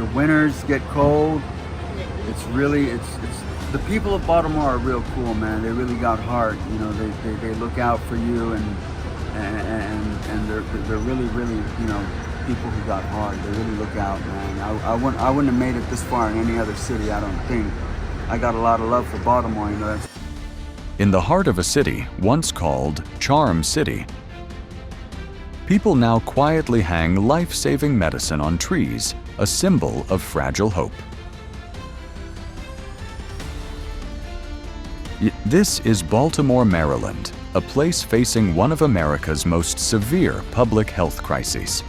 the winters get cold. It's really, it's the people of Baltimore are real cool, man. They really got heart. You know, they look out for you, and they're really, you know, people who got heart. They really look out, man. I wouldn't have made it this far in any other city, I don't think. I got a lot of love for Baltimore, you know. That's In the heart of a city once called Charm City, people now quietly hang life-saving medicine on trees, a symbol of fragile hope. This is Baltimore, Maryland, a place facing one of America's most severe public health crises.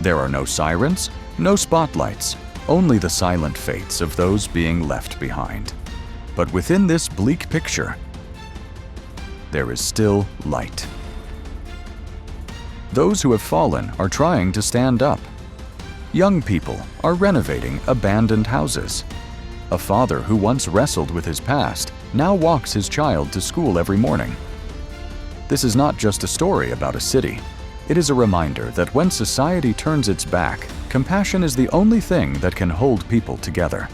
There are no sirens, no spotlights, only the silent fates of those being left behind. But within this bleak picture, there is still light. Those who have fallen are trying to stand up. Young people are renovating abandoned houses. A father who once wrestled with his past now walks his child to school every morning. This is not just a story about a city. It is a reminder that when society turns its back, compassion is the only thing that can hold people together.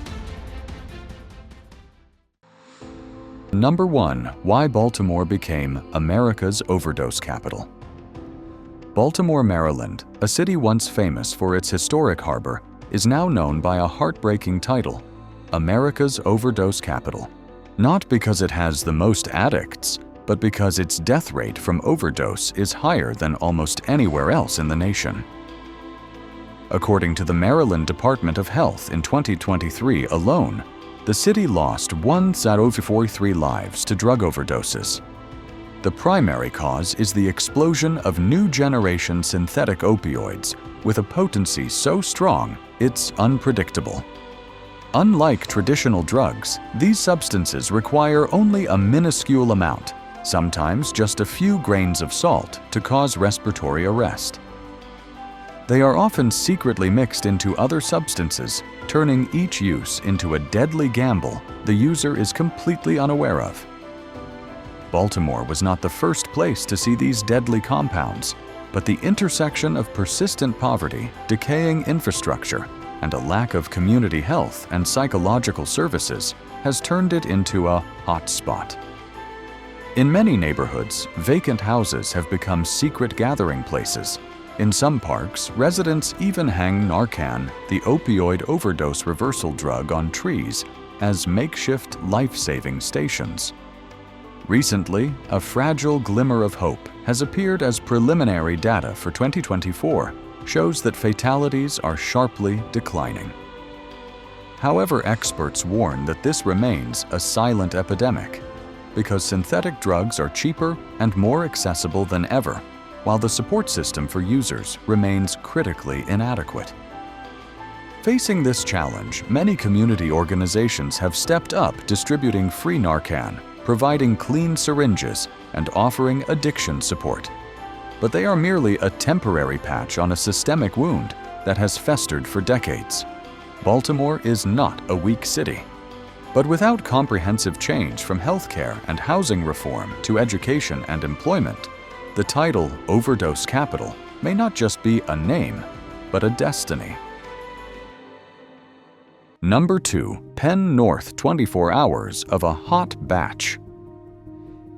Number 1. Why Baltimore became America's overdose capital. Baltimore, Maryland, a city once famous for its historic harbor, is now known by a heartbreaking title, America's overdose capital. Not because it has the most addicts, but because its death rate from overdose is higher than almost anywhere else in the nation. According to the Maryland Department of Health in 2023 alone, the city lost 1,043 lives to drug overdoses. The primary cause is the explosion of new generation synthetic opioids with a potency so strong it's unpredictable. Unlike traditional drugs, these substances require only a minuscule amount, sometimes just a few grains of salt, to cause respiratory arrest. They are often secretly mixed into other substances, turning each use into a deadly gamble the user is completely unaware of. Baltimore was not the first place to see these deadly compounds, but the intersection of persistent poverty, decaying infrastructure, and a lack of community health and psychological services has turned it into a hot spot. In many neighborhoods, vacant houses have become secret gathering places. In some parks, residents even hang Narcan, the opioid overdose reversal drug, on trees as makeshift life-saving stations. Recently, a fragile glimmer of hope has appeared as preliminary data for 2024 shows that fatalities are sharply declining. However, experts warn that this remains a silent epidemic because synthetic drugs are cheaper and more accessible than ever, while the support system for users remains critically inadequate. Facing this challenge, many community organizations have stepped up distributing free Narcan, providing clean syringes, and offering addiction support. But they are merely a temporary patch on a systemic wound that has festered for decades. Baltimore is not a weak city. But without comprehensive change from healthcare and housing reform to education and employment, the title Overdose Capital may not just be a name, but a destiny. Number 2. Penn-North 24 hours of a hot batch.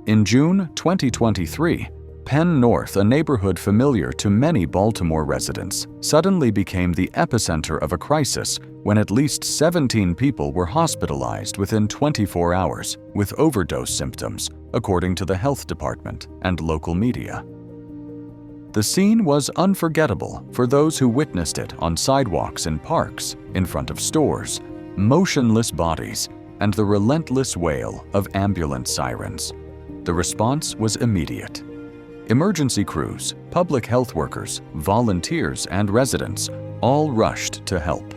In June 2023, Penn-North, a neighborhood familiar to many Baltimore residents, suddenly became the epicenter of a crisis when at least 17 people were hospitalized within 24 hours with overdose symptoms, according to the health department and local media. The scene was unforgettable for those who witnessed it on sidewalks in parks, in front of stores, motionless bodies, and the relentless wail of ambulance sirens. The response was immediate. Emergency crews, public health workers, volunteers, and residents all rushed to help.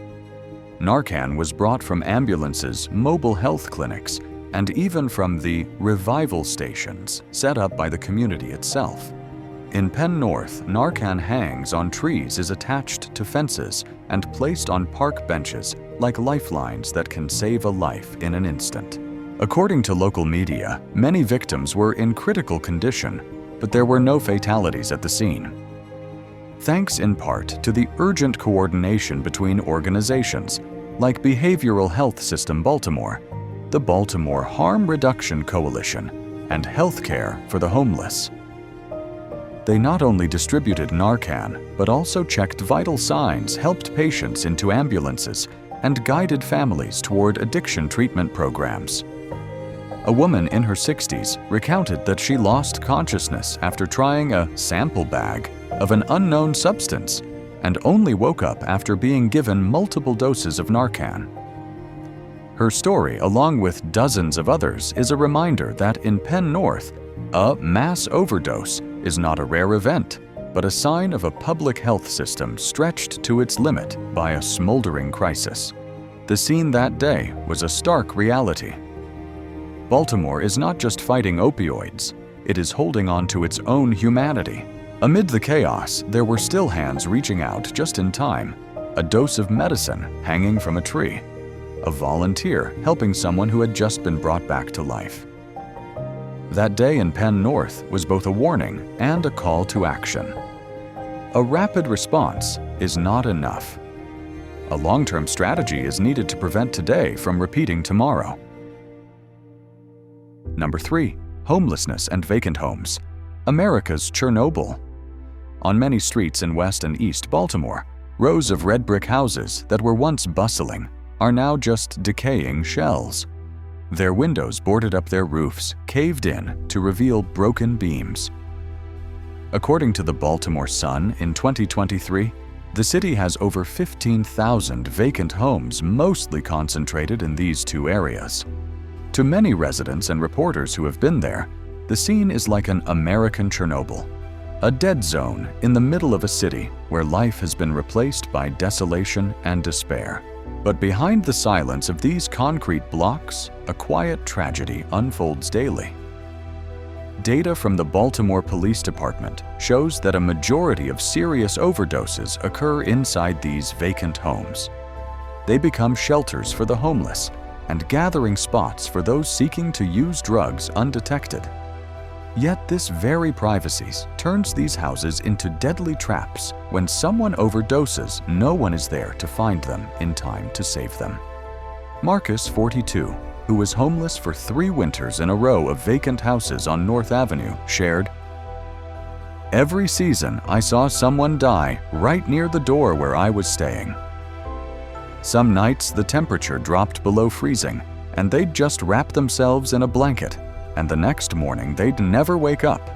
Narcan was brought from ambulances, mobile health clinics, and even from the revival stations set up by the community itself. In Penn-North, Narcan hangs on trees, is attached to fences, and placed on park benches like lifelines that can save a life in an instant. According to local media, many victims were in critical condition, but there were no fatalities at the scene. thanks in part to the urgent coordination between organizations like Behavioral Health System Baltimore, the Baltimore Harm Reduction Coalition, and Healthcare for the Homeless. They not only distributed Narcan, but also checked vital signs, helped patients into ambulances, and guided families toward addiction treatment programs. A woman in her 60s recounted that she lost consciousness after trying a sample bag of an unknown substance and only woke up after being given multiple doses of Narcan. Her story, along with dozens of others, is a reminder that in Penn-North, a mass overdose is not a rare event, but a sign of a public health system stretched to its limit by a smoldering crisis. The scene that day was a stark reality. Baltimore is not just fighting opioids, it is holding on to its own humanity. Amid the chaos, there were still hands reaching out just in time, a dose of medicine hanging from a tree, a volunteer helping someone who had just been brought back to life. That day in Penn-North was both a warning and a call to action. A rapid response is not enough. A long-term strategy is needed to prevent today from repeating tomorrow. Number 3. Homelessness and vacant homes. America's Chernobyl. On many streets in West and East Baltimore, rows of red brick houses that were once bustling are now just decaying shells. Their windows boarded up their roofs, caved in to reveal broken beams. According to the Baltimore Sun, in 2023, the city has over 15,000 vacant homes, mostly concentrated in these two areas. To many residents and reporters who have been there, the scene is like an American Chernobyl, a dead zone in the middle of a city where life has been replaced by desolation and despair. But behind the silence of these concrete blocks, a quiet tragedy unfolds daily. Data from the Baltimore Police Department shows that a majority of serious overdoses occur inside these vacant homes. They become shelters for the homeless and gathering spots for those seeking to use drugs undetected. Yet this very privacy turns these houses into deadly traps. When someone overdoses, no one is there to find them in time to save them. Marcus, 42, who was homeless for 3 winters in a row of vacant houses on North Avenue, shared, "Every season I saw someone die right near the door where I was staying. Some nights the temperature dropped below freezing and they'd just wrap themselves in a blanket, and the next morning they'd never wake up.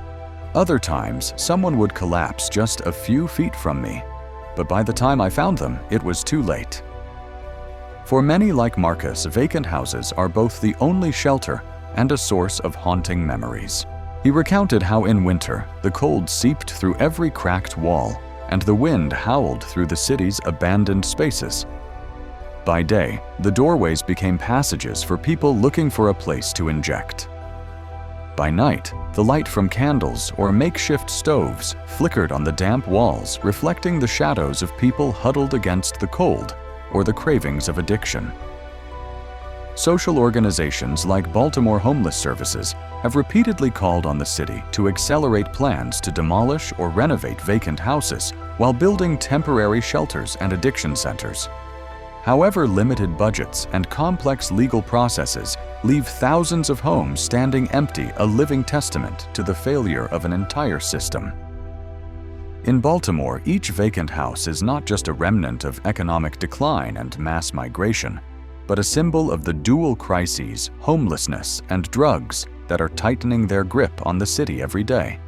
Other times someone would collapse just a few feet from me, but by the time I found them, it was too late." For many like Marcus, vacant houses are both the only shelter and a source of haunting memories. He recounted how in winter, the cold seeped through every cracked wall and the wind howled through the city's abandoned spaces. By day, the doorways became passages for people looking for a place to inject. By night, the light from candles or makeshift stoves flickered on the damp walls, reflecting the shadows of people huddled against the cold or the cravings of addiction. Social organizations like Baltimore Homeless Services have repeatedly called on the city to accelerate plans to demolish or renovate vacant houses while building temporary shelters and addiction centers. However, limited budgets and complex legal processes leave thousands of homes standing empty, a living testament to the failure of an entire system. In Baltimore, each vacant house is not just a remnant of economic decline and mass migration, but a symbol of the dual crises, homelessness and drugs, that are tightening their grip on the city every day.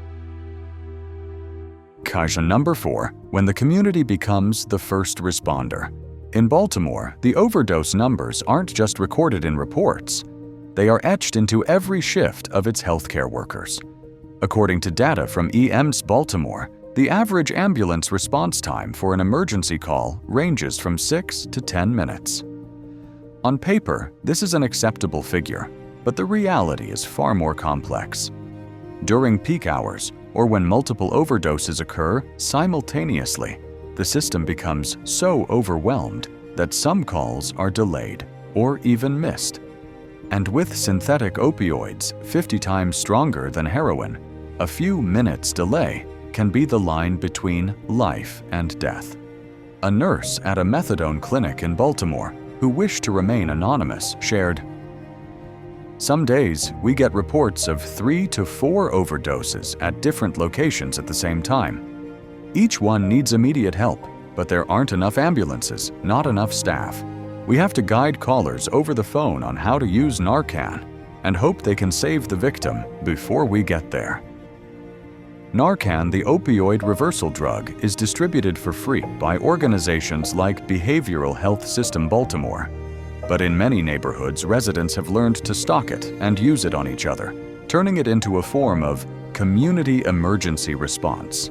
Number 4. When the community becomes the first responder. In Baltimore, the overdose numbers aren't just recorded in reports. They are etched into every shift of its healthcare workers. According to data from EMS Baltimore, the average ambulance response time for an emergency call ranges from 6 to 10 minutes. On paper, this is an acceptable figure, but the reality is far more complex. During peak hours, or when multiple overdoses occur simultaneously, the system becomes so overwhelmed that some calls are delayed or even missed. And with synthetic opioids 50 times stronger than heroin, a few minutes delay can be the line between life and death. A nurse at a methadone clinic in Baltimore, who wished to remain anonymous, shared, "Some days we get reports of 3 to 4 overdoses at different locations at the same time. Each one needs immediate help, but there aren't enough ambulances, not enough staff. We have to guide callers over the phone on how to use Narcan and hope they can save the victim before we get there." Narcan, the opioid reversal drug, is distributed for free by organizations like Behavioral Health System Baltimore. But in many neighborhoods, residents have learned to stock it and use it on each other, turning it into a form of community emergency response.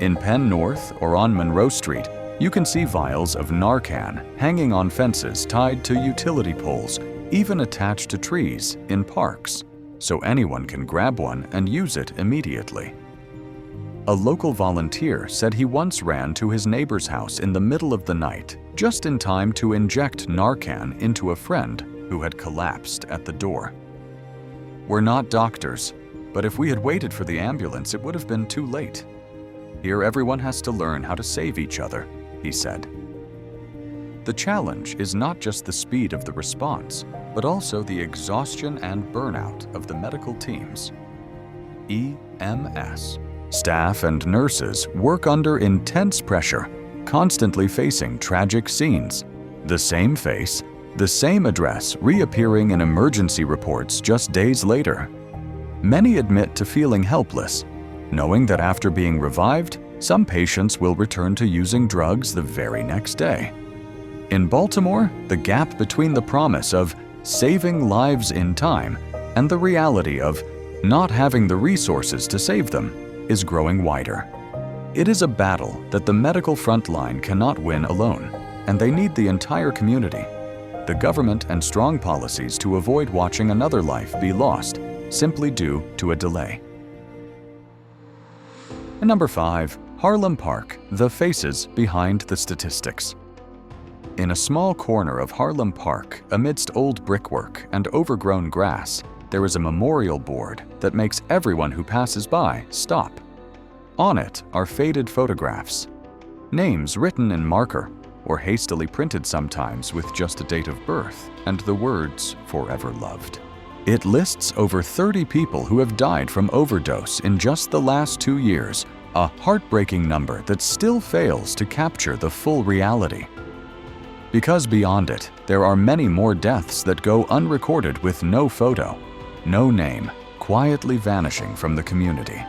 In Penn-North or on Monroe Street, you can see vials of Narcan hanging on fences tied to utility poles, even attached to trees in parks, so anyone can grab one and use it immediately. A local volunteer said he once ran to his neighbor's house in the middle of the night, just in time to inject Narcan into a friend who had collapsed at the door. "We're not doctors, but if we had waited for the ambulance, it would have been too late. Here everyone has to learn how to save each other," he said. The challenge is not just the speed of the response, but also the exhaustion and burnout of the medical teams. EMS. Staff and nurses work under intense pressure, constantly facing tragic scenes. The same face, the same address reappearing in emergency reports just days later. Many admit to feeling helpless, knowing that after being revived, some patients will return to using drugs the very next day. In Baltimore, the gap between the promise of saving lives in time and the reality of not having the resources to save them is growing wider. It is a battle that the medical frontline cannot win alone, and they need the entire community, the government, and strong policies to avoid watching another life be lost simply due to a delay. And number 5, Harlem Park, the faces behind the statistics. In a small corner of Harlem Park, amidst old brickwork and overgrown grass, there is a memorial board that makes everyone who passes by stop. On it are faded photographs, names written in marker or hastily printed sometimes with just a date of birth and the words "forever loved." It lists over 30 people who have died from overdose in just the last 2 years, a heartbreaking number that still fails to capture the full reality. Because beyond it, there are many more deaths that go unrecorded with no photo, no name, quietly vanishing from the community.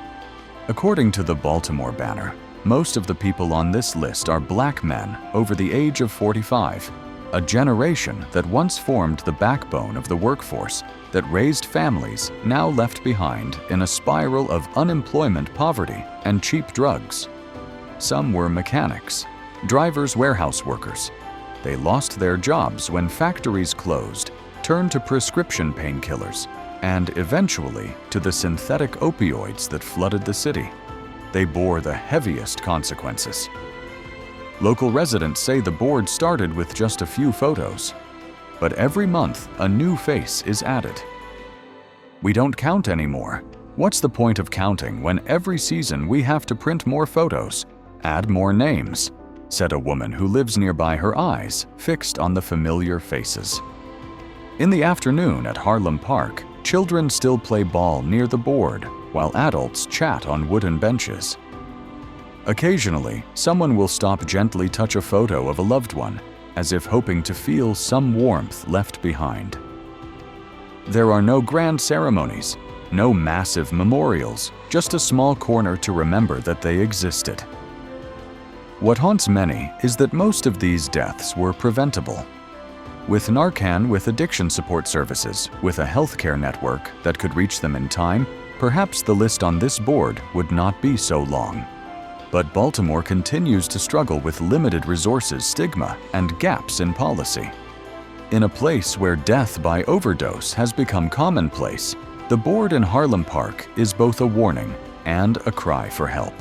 According to the Baltimore Banner, most of the people on this list are Black men over the age of 45, a generation that once formed the backbone of the workforce that raised families now left behind in a spiral of unemployment, poverty, and cheap drugs. Some were mechanics, drivers, warehouse workers. They lost their jobs when factories closed, turned to prescription painkillers, and eventually to the synthetic opioids that flooded the city. They bore the heaviest consequences. Local residents say the board started with just a few photos, but every month a new face is added. "We don't count anymore. What's the point of counting when every season we have to print more photos, add more names?" said a woman who lives nearby, her eyes fixed on the familiar faces. In the afternoon at Harlem Park, children still play ball near the board, while adults chat on wooden benches. Occasionally, someone will stop, gently touch a photo of a loved one, as if hoping to feel some warmth left behind. There are no grand ceremonies, no massive memorials, just a small corner to remember that they existed. What haunts many is that most of these deaths were preventable. With Narcan, with addiction support services, with a healthcare network that could reach them in time, perhaps the list on this board would not be so long. But Baltimore continues to struggle with limited resources, stigma, and gaps in policy. In a place where death by overdose has become commonplace, the board in Harlem Park is both a warning and a cry for help.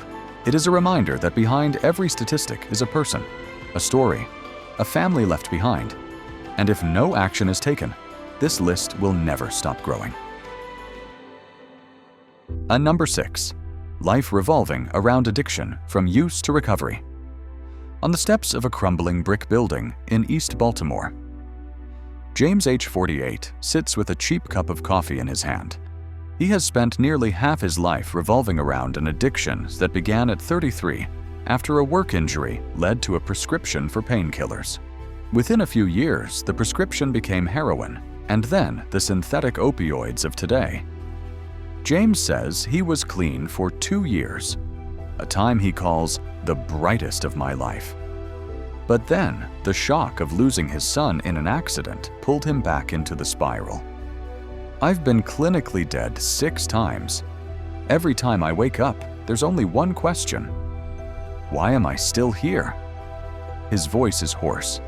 It is a reminder that behind every statistic is a person, a story, a family left behind. And if no action is taken, this list will never stop growing. And number 6, life revolving around addiction from use to recovery. On the steps of a crumbling brick building in East Baltimore, James, age 48, sits with a cheap cup of coffee in his hand. He has spent nearly half his life revolving around an addiction that began at 33 after a work injury led to a prescription for painkillers. Within a few years, the prescription became heroin, and then the synthetic opioids of today. James says he was clean for 2 years, a time he calls the brightest of my life. But then, the shock of losing his son in an accident pulled him back into the spiral. I've been clinically dead 6 times. Every time I wake up, there's only one question. Why am I still here? His voice is hoarse.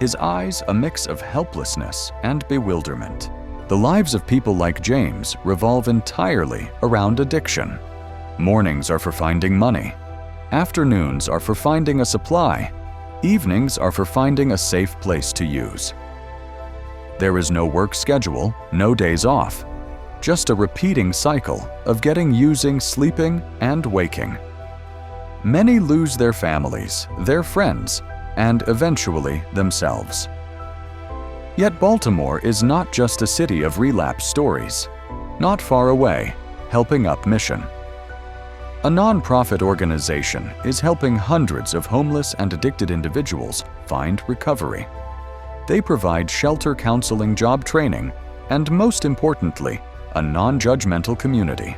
His eyes a mix of helplessness and bewilderment. The lives of people like James revolve entirely around addiction. Mornings are for finding money. Afternoons are for finding a supply. Evenings are for finding a safe place to use. There is no work schedule, no days off. Just a repeating cycle of getting, using, sleeping, and waking. Many lose their families, their friends, and eventually themselves. Yet Baltimore is not just a city of relapse stories. Not far away, Helping Up Mission, a non-profit organization, is helping hundreds of homeless and addicted individuals find recovery. They provide shelter counseling, job training, and most importantly, a non-judgmental community.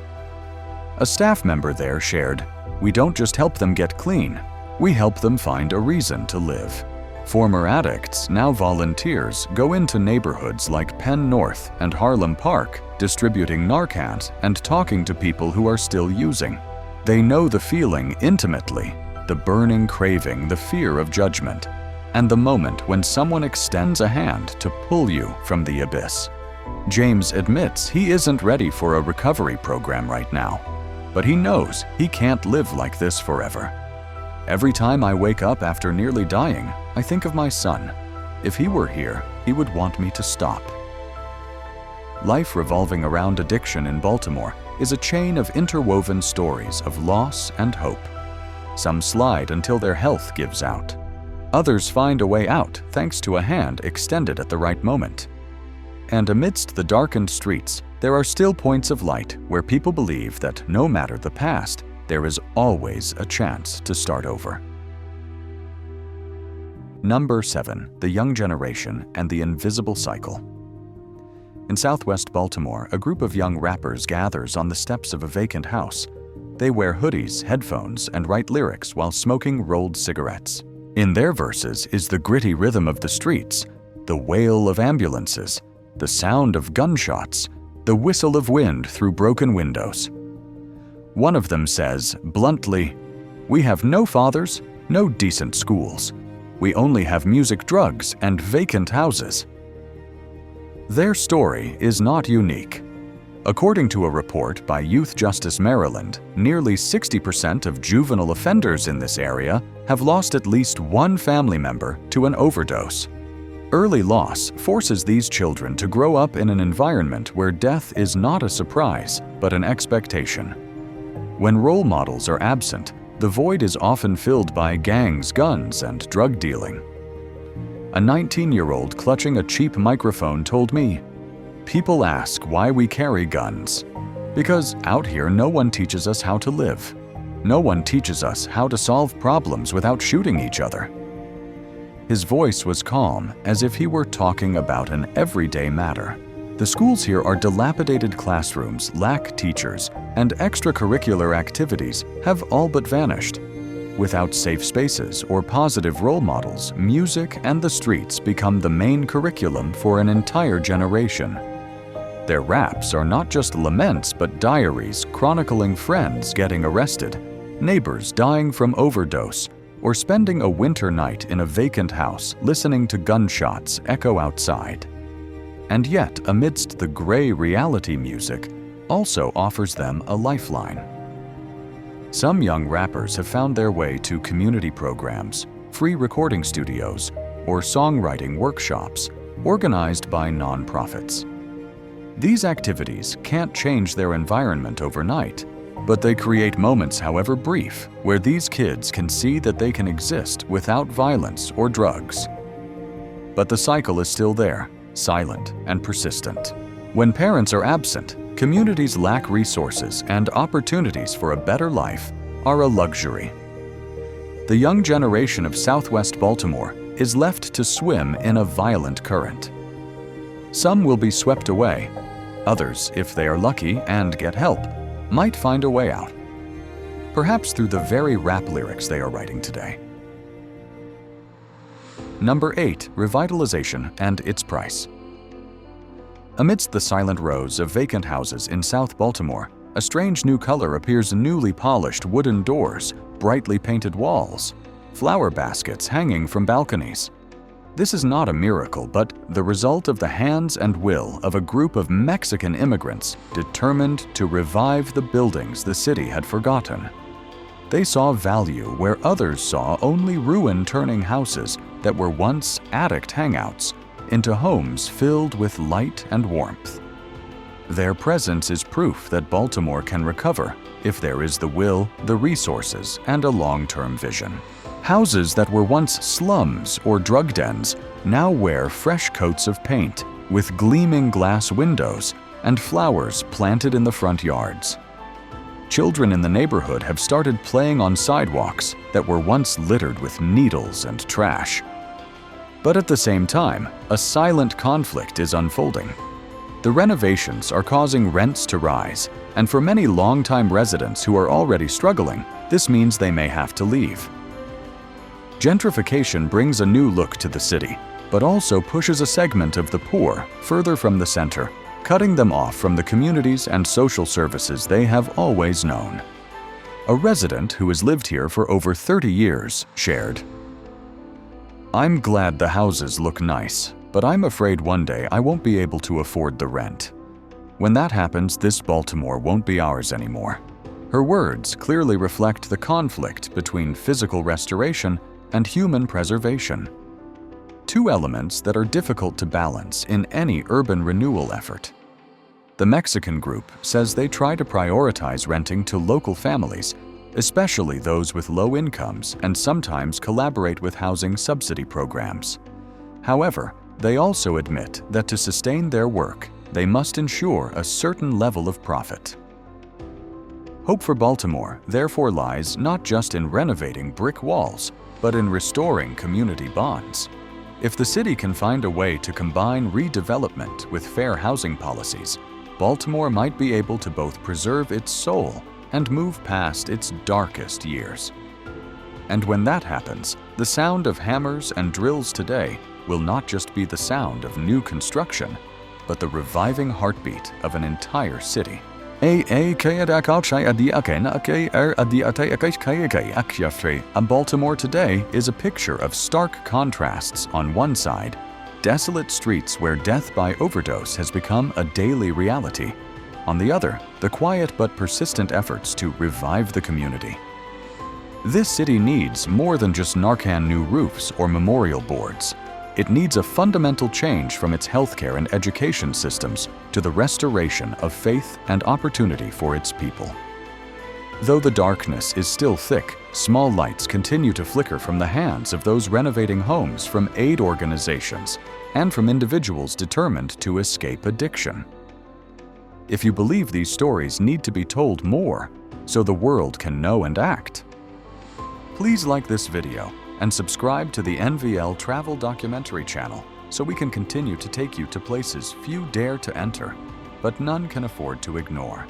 A staff member there shared, "We don't just help them get clean, we help them find a reason to live." Former addicts, now volunteers, go into neighborhoods like Penn-North and Harlem Park, distributing Narcan and talking to people who are still using. They know the feeling intimately, the burning craving, the fear of judgment, and the moment when someone extends a hand to pull you from the abyss. James admits he isn't ready for a recovery program right now, but he knows he can't live like this forever. "Every time I wake up after nearly dying, I think of my son. If he were here, he would want me to stop." Life revolving around addiction in Baltimore is a chain of interwoven stories of loss and hope. Some slide until their health gives out. Others find a way out thanks to a hand extended at the right moment. And amidst the darkened streets, there are still points of light where people believe that no matter the past, there is always a chance to start over. Number 7. The Young Generation and the Invisible Cycle. In southwest Baltimore, a group of young rappers gathers on the steps of a vacant house. They wear hoodies, headphones, and write lyrics while smoking rolled cigarettes. In their verses is the gritty rhythm of the streets, the wail of ambulances, the sound of gunshots, the whistle of wind through broken windows. One of them says, bluntly, "We have no fathers, no decent schools. We only have music, drugs, and vacant houses." Their story is not unique. According to a report by Youth Justice Maryland, nearly 60% of juvenile offenders in this area have lost at least one family member to an overdose. Early loss forces these children to grow up in an environment where death is not a surprise, but an expectation. When role models are absent, the void is often filled by gangs, guns, and drug dealing. A 19-year-old clutching a cheap microphone told me, "People ask why we carry guns. Because out here no one teaches us how to live. No one teaches us how to solve problems without shooting each other." His voice was calm, as if he were talking about an everyday matter. The schools here are dilapidated classrooms, lack teachers, and extracurricular activities have all but vanished. Without safe spaces or positive role models, music and the streets become the main curriculum for an entire generation. Their raps are not just laments but diaries chronicling friends getting arrested, neighbors dying from overdose, or spending a winter night in a vacant house listening to gunshots echo outside. And yet, amidst the gray reality, music also offers them a lifeline. Some young rappers have found their way to community programs, free recording studios, or songwriting workshops organized by nonprofits. These activities can't change their environment overnight, But they create moments, however brief, where these kids can see that they can exist without violence or drugs. But the cycle is still there, silent and persistent. When parents are absent, communities lack resources, and opportunities for a better life are a luxury. The young generation of Southwest Baltimore is left to swim in a violent current. Some will be swept away. Others, if they are lucky and get help, might find a way out. Perhaps through the very rap lyrics they are writing today. Number 8. Revitalization and Its Price. Amidst the silent rows of vacant houses in South Baltimore, a strange new color appears in newly polished wooden doors, brightly painted walls, flower baskets hanging from balconies. This is not a miracle, but the result of the hands and will of a group of Mexican immigrants determined to revive the buildings the city had forgotten. They saw value where others saw only ruin, turning houses that were once addict hangouts into homes filled with light and warmth. Their presence is proof that Baltimore can recover if there is the will, the resources, and a long-term vision. Houses that were once slums or drug dens now wear fresh coats of paint with gleaming glass windows and flowers planted in the front yards. Children in the neighborhood have started playing on sidewalks that were once littered with needles and trash. But at the same time, a silent conflict is unfolding. The renovations are causing rents to rise, and for many longtime residents who are already struggling, this means they may have to leave. Gentrification brings a new look to the city, but also pushes a segment of the poor further from the center, cutting them off from the communities and social services they have always known. A resident who has lived here for over 30 years shared, "I'm glad the houses look nice, but I'm afraid one day I won't be able to afford the rent. When that happens, this Baltimore won't be ours anymore." Her words clearly reflect the conflict between physical restoration and human preservation. Two elements that are difficult to balance in any urban renewal effort. The Mexican group says they try to prioritize renting to local families, especially those with low incomes, and sometimes collaborate with housing subsidy programs. However, they also admit that to sustain their work, they must ensure a certain level of profit. Hope for Baltimore therefore lies not just in renovating brick walls, but in restoring community bonds. If the city can find a way to combine redevelopment with fair housing policies, Baltimore might be able to both preserve its soul and move past its darkest years. And when that happens, the sound of hammers and drills today will not just be the sound of new construction, but the reviving heartbeat of an entire city. Baltimore today is a picture of stark contrasts. On one side, desolate streets where death by overdose has become a daily reality. On the other, the quiet but persistent efforts to revive the community. This city needs more than just Narcan new roofs or memorial boards. It needs a fundamental change from its healthcare and education systems to the restoration of faith and opportunity for its people. Though the darkness is still thick, small lights continue to flicker from the hands of those renovating homes, from aid organizations, and from individuals determined to escape addiction. If you believe these stories need to be told more so the world can know and act, please like this video and subscribe to the NVL Travel Documentary channel so we can continue to take you to places few dare to enter, but none can afford to ignore.